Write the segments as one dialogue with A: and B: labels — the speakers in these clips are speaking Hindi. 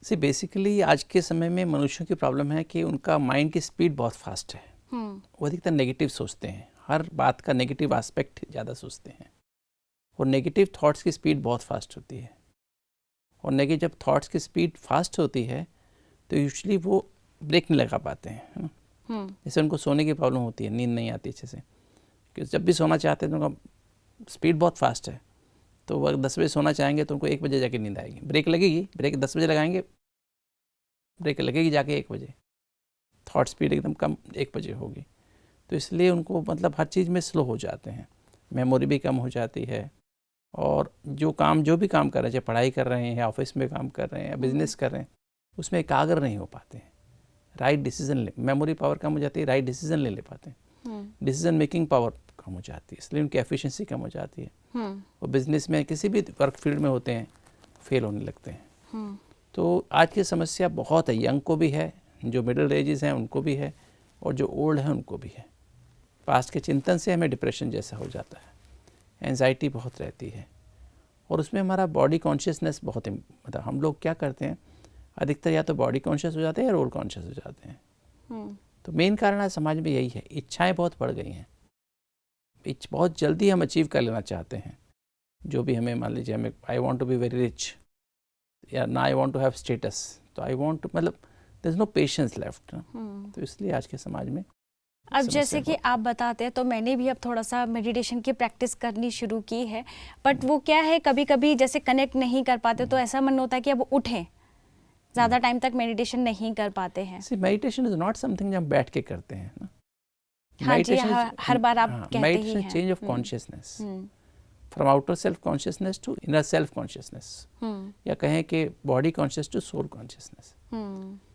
A: सी बेसिकली आज के समय में मनुष्यों की प्रॉब्लम है कि उनका माइंड की स्पीड बहुत फास्ट है। वो अधिकतर नेगेटिव सोचते हैं, हर बात का नेगेटिव एस्पेक्ट ज़्यादा सोचते हैं और नेगेटिव थॉट्स की स्पीड बहुत फास्ट होती है। और नेगेटिव जब थॉट्स की स्पीड फास्ट होती है तो यूजुअली वो ब्रेक नहीं लगा पाते हैं। जैसे उनको सोने की प्रॉब्लम होती है, नींद नहीं आती अच्छे से, क्योंकि जब भी सोना चाहते हैं तो उनका स्पीड बहुत फास्ट है। तो वो 10 बजे सोना चाहेंगे तो उनको 1 बजे जाके नींद आएगी। ब्रेक लगेगी, ब्रेक 10 बजे लगाएंगे, ब्रेक लगेगी जाके 1 बजे। थॉट स्पीड एकदम कम 1 बजे होगी। तो इसलिए उनको मतलब हर चीज़ में स्लो हो जाते हैं, मेमोरी भी कम हो जाती है और जो भी काम कर रहे हैं, चाहे पढ़ाई कर रहे हैं या ऑफिस में काम कर रहे हैं या बिजनेस कर रहे हैं, उसमें एकाग्र नहीं हो पाते हैं। राइट डिसीजन मेमोरी पावर कम हो जाती है, राइट डिसीजन ले पाते हैं, डिसीजन मेकिंग पावर कम हो जाती है, इसलिए उनकी एफिशिएंसी कम हो जाती है और बिजनेस में किसी भी वर्क फील्ड में होते हैं फेल होने लगते हैं। तो आज की समस्या बहुत है, यंग को भी है, जो मिडिल एजेस हैं उनको भी है और जो ओल्ड हैं उनको भी है। पास्ट के चिंतन से हमें डिप्रेशन जैसा हो जाता है, एंजाइटी बहुत रहती है और उसमें हमारा बॉडी कॉन्शियसनेस बहुत, मतलब हम लोग क्या करते हैं अधिकतर या तो बॉडी कॉन्शियस हो जाते हैं या रोल कॉन्शियस हो जाते हैं। तो मेन कारण आज समाज में यही है, इच्छाएं बहुत बढ़ गई हैं, बहुत जल्दी हम अचीव कर लेना चाहते हैं जो भी हमें, मान लीजिए हमें I want to be very rich या ना I want to have status, तो आई वांट टू, मतलब there is no patience left. तो इसलिए आज के समाज में
B: अब जैसे कि आप बताते हैं तो मैंने भी अब थोड़ा सा मेडिटेशन की प्रैक्टिस करनी शुरू की है, बट वो क्या है कभी कभी जैसे कनेक्ट नहीं कर पाते तो ऐसा मन होता है कि अब उठें, ज़्यादा टाइम तक मेडिटेशन नहीं कर पाते हैं।
A: मेडिटेशन इज नॉट समथिंग जो हम बैठ के करते हैं ना।
B: हाँ जी, हर बार आप कहते ही हैं
A: meditation change of consciousness from outer self consciousness to inner self consciousness, या कहें कि body conscious to soul consciousness.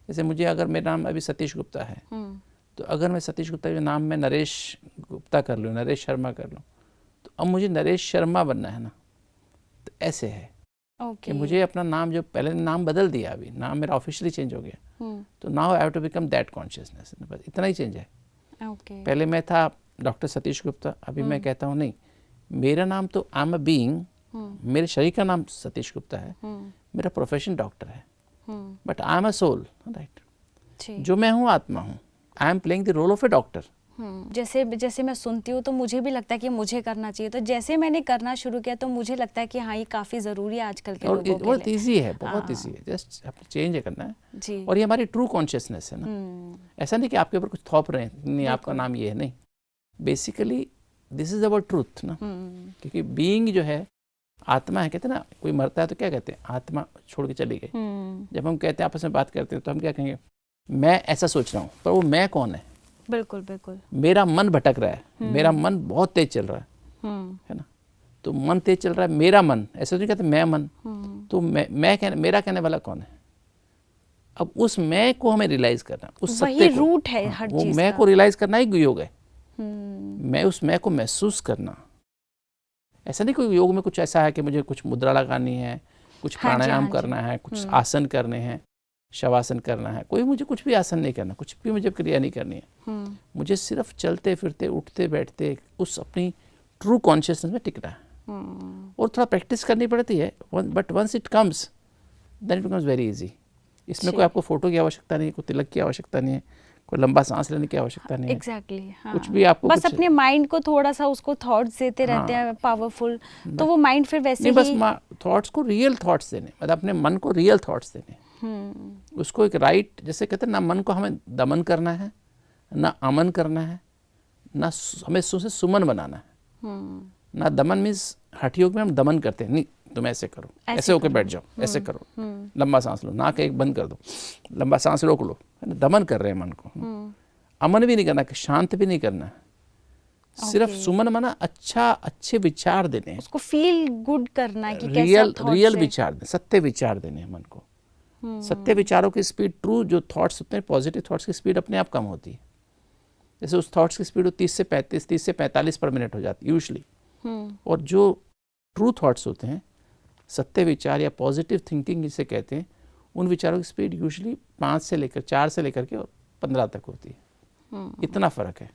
A: जैसे मुझे अगर मेरा नाम अभी सतीश गुप्ता है, तो अगर मैं सतीश गुप्ता के नाम में नरेश गुप्ता कर लूँ, नरेश शर्मा कर लूँ, तो अब मुझे नरेश शर्मा बनना है ना। तो ऐसे है कि मुझे अपना नाम, जो पहले नाम बदल दिया, अभी नाम मेरा ऑफिशियली चेंज हो गया, तो now I have to become that consciousness, बस इतना ही चेंज है। पहले मैं था डॉक्टर सतीश गुप्ता, अभी मैं कहता हूँ नहीं, मेरा नाम तो आई एम अ बीइंग, मेरे शरीर का नाम सतीश गुप्ता है, मेरा प्रोफेशन डॉक्टर है, but I am a soul, right. जो मैं हूँ आत्मा हूँ, I am playing the role of a doctor.
B: जैसे मैं सुनती हूँ तो मुझे भी लगता है कि मुझे करना चाहिए, तो जैसे मैंने करना शुरू किया तो मुझे लगता है कि हाँ ये काफ़ी ज़रूरी है आजकल के लोगों के लिए।
A: बहुत ईजी है, बहुत ईजी है, जस्ट चेंज करना है जी। और ये हमारी ट्रू कॉन्शियसनेस है ना। ऐसा नहीं कि आपके ऊपर कुछ थोप रहे हैं, नहीं आपका नाम ये है, नहीं, basically this is about truth ना। क्योंकि बीइंग जो है आत्मा है, कहते हैं ना, कोई मरता है तो क्या कहते हैं, आत्मा छोड़ के चली गई। जब हम कहते हैं आपस में बात करते हैं तो हम क्या कहेंगे, मैं ऐसा सोच रहा हूँ, पर वो मैं कौन है?
B: बिल्कुल बिल्कुल, मेरा
A: मन भटक रहा है, मेरा मन बहुत तेज चल रहा है ना। तो मन तेज चल रहा है, मेरा मन, ऐसा नहीं कहते मैं मन, तो मेरा कहने वाला कौन है? अब उस मैं को हमें रियलाइज करना, उस सत्य को,
B: रूट है हर
A: वो
B: चीज
A: मैं
B: का।
A: को रियलाइज करना ही योग है। मैं उस मैं को महसूस करना। ऐसा नहीं कोई योग में कुछ ऐसा है कि मुझे कुछ मुद्रा लगानी है, कुछ प्राणायाम करना है, कुछ आसन करने हैं, शवासन करना है, कोई मुझे कुछ भी आसन नहीं करना, कुछ भी मुझे क्रिया नहीं करनी है। मुझे सिर्फ चलते फिरते उठते बैठते उस अपनी ट्रू कॉन्शियसनेस में टिकना है। और थोड़ा प्रैक्टिस करनी पड़ती है, but once it comes then it becomes very easy. इसमें कोई आपको फोटो की आवश्यकता नहीं है, कोई तिलक की आवश्यकता नहीं है, कोई लंबा सांस लेने की आवश्यकता नहीं है।
B: एग्जैक्टली, हाँ।
A: कुछ भी आपको
B: बस अपने माइंड को थोड़ा सा उसको थॉट्स देते रहते हैं पावरफुल, तो वो माइंड फिर वैसे ही,
A: बस थॉट्स को रियल थॉट्स देने, मतलब अपने मन को रियल थॉट्स देने, उसको एक राइट, जैसे कहते हैं ना, मन को हमें दमन करना है, ना अमन करना है, ना हमें सुमन बनाना है। ना दमन मीन्स हठ योग में हम दमन करते हैं, नहीं तुम ऐसे करो, ऐसे होकर बैठ जाओ, ऐसे करो, लंबा सांस लो, नाक एक बंद कर दो, लंबा सांस रोक लो, दमन कर रहे हैं मन को। अमन भी नहीं करना, शांत भी नहीं करना, सिर्फ सुमन मना अच्छे विचार देने,
B: उसको फील गुड करना है कि
A: रियल विचार देने, सत्य विचार देने हैं मन को। सत्य विचारों की स्पीड, ट्रू जो थॉट्स होते हैं, पॉजिटिव थॉट्स की स्पीड अपने आप कम होती है। जैसे उस थॉट्स की स्पीड 30 से 45 पर मिनट हो जाती है यूजुअली। और जो ट्रू थॉट्स होते हैं, सत्य विचार या पॉजिटिव थिंकिंग जिसे कहते हैं, उन विचारों की स्पीड यूजुअली 4 से लेकर के 15 तक होती है। इतना फ़र्क है।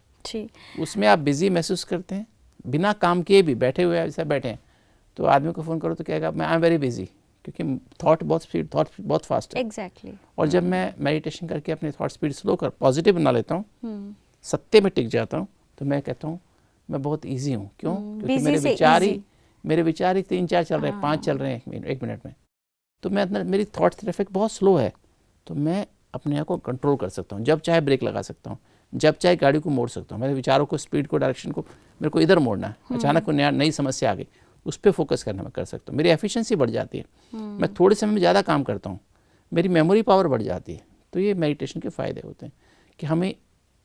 A: उसमें आप बिजी महसूस करते हैं, बिना काम किए भी बैठे हुए, ऐसा बैठे हैं तो आदमी को फ़ोन करो तो कहेगा मैं आई एम वेरी बिजी, क्योंकि थॉट बहुत फास्ट है।
B: एग्जैक्टली।
A: और जब मैं मेडिटेशन करके अपने थॉट स्पीड स्लो कर पॉजिटिव बना लेता हूँ, सत्य में टिक जाता हूँ, तो मैं कहता हूँ मैं बहुत ईजी हूँ। क्यों? क्योंकि मेरे विचार ही 3-4 चल रहे हैं, 5 चल रहे हैं एक मिनट में। तो मैं अंदर मेरी थॉट ट्रैफिक बहुत स्लो है, तो मैं अपने आप को कंट्रोल कर सकता हूँ। जब चाहे ब्रेक लगा सकता हूँ, जब चाहे गाड़ी को मोड़ सकता हूँ। मेरे विचारों को, स्पीड को, डायरेक्शन को मेरे को इधर मोड़ना है, अचानक कोई नई समस्या आ गई, उस पर फोकस करना मैं कर सकता हूँ। मेरी एफिशिएंसी बढ़ जाती है, मैं थोड़े समय में ज़्यादा काम करता हूँ, मेरी मेमोरी पावर बढ़ जाती है। तो ये मेडिटेशन के फ़ायदे होते हैं कि हमें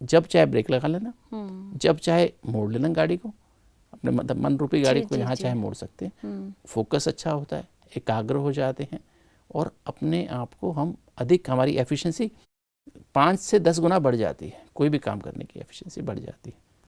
A: जब चाहे ब्रेक लगा लेना, जब चाहे मोड़ लेना गाड़ी को, अपने मतलब मन रूपी गाड़ी को जहाँ चाहे मोड़ सकते हैं। फोकस अच्छा होता है, एकाग्र हो जाते हैं, और अपने आप को हम अधिक, हमारी एफिशिएंसी 5 से 10 गुना बढ़ जाती है। कोई भी काम करने की एफिशिएंसी बढ़ जाती है।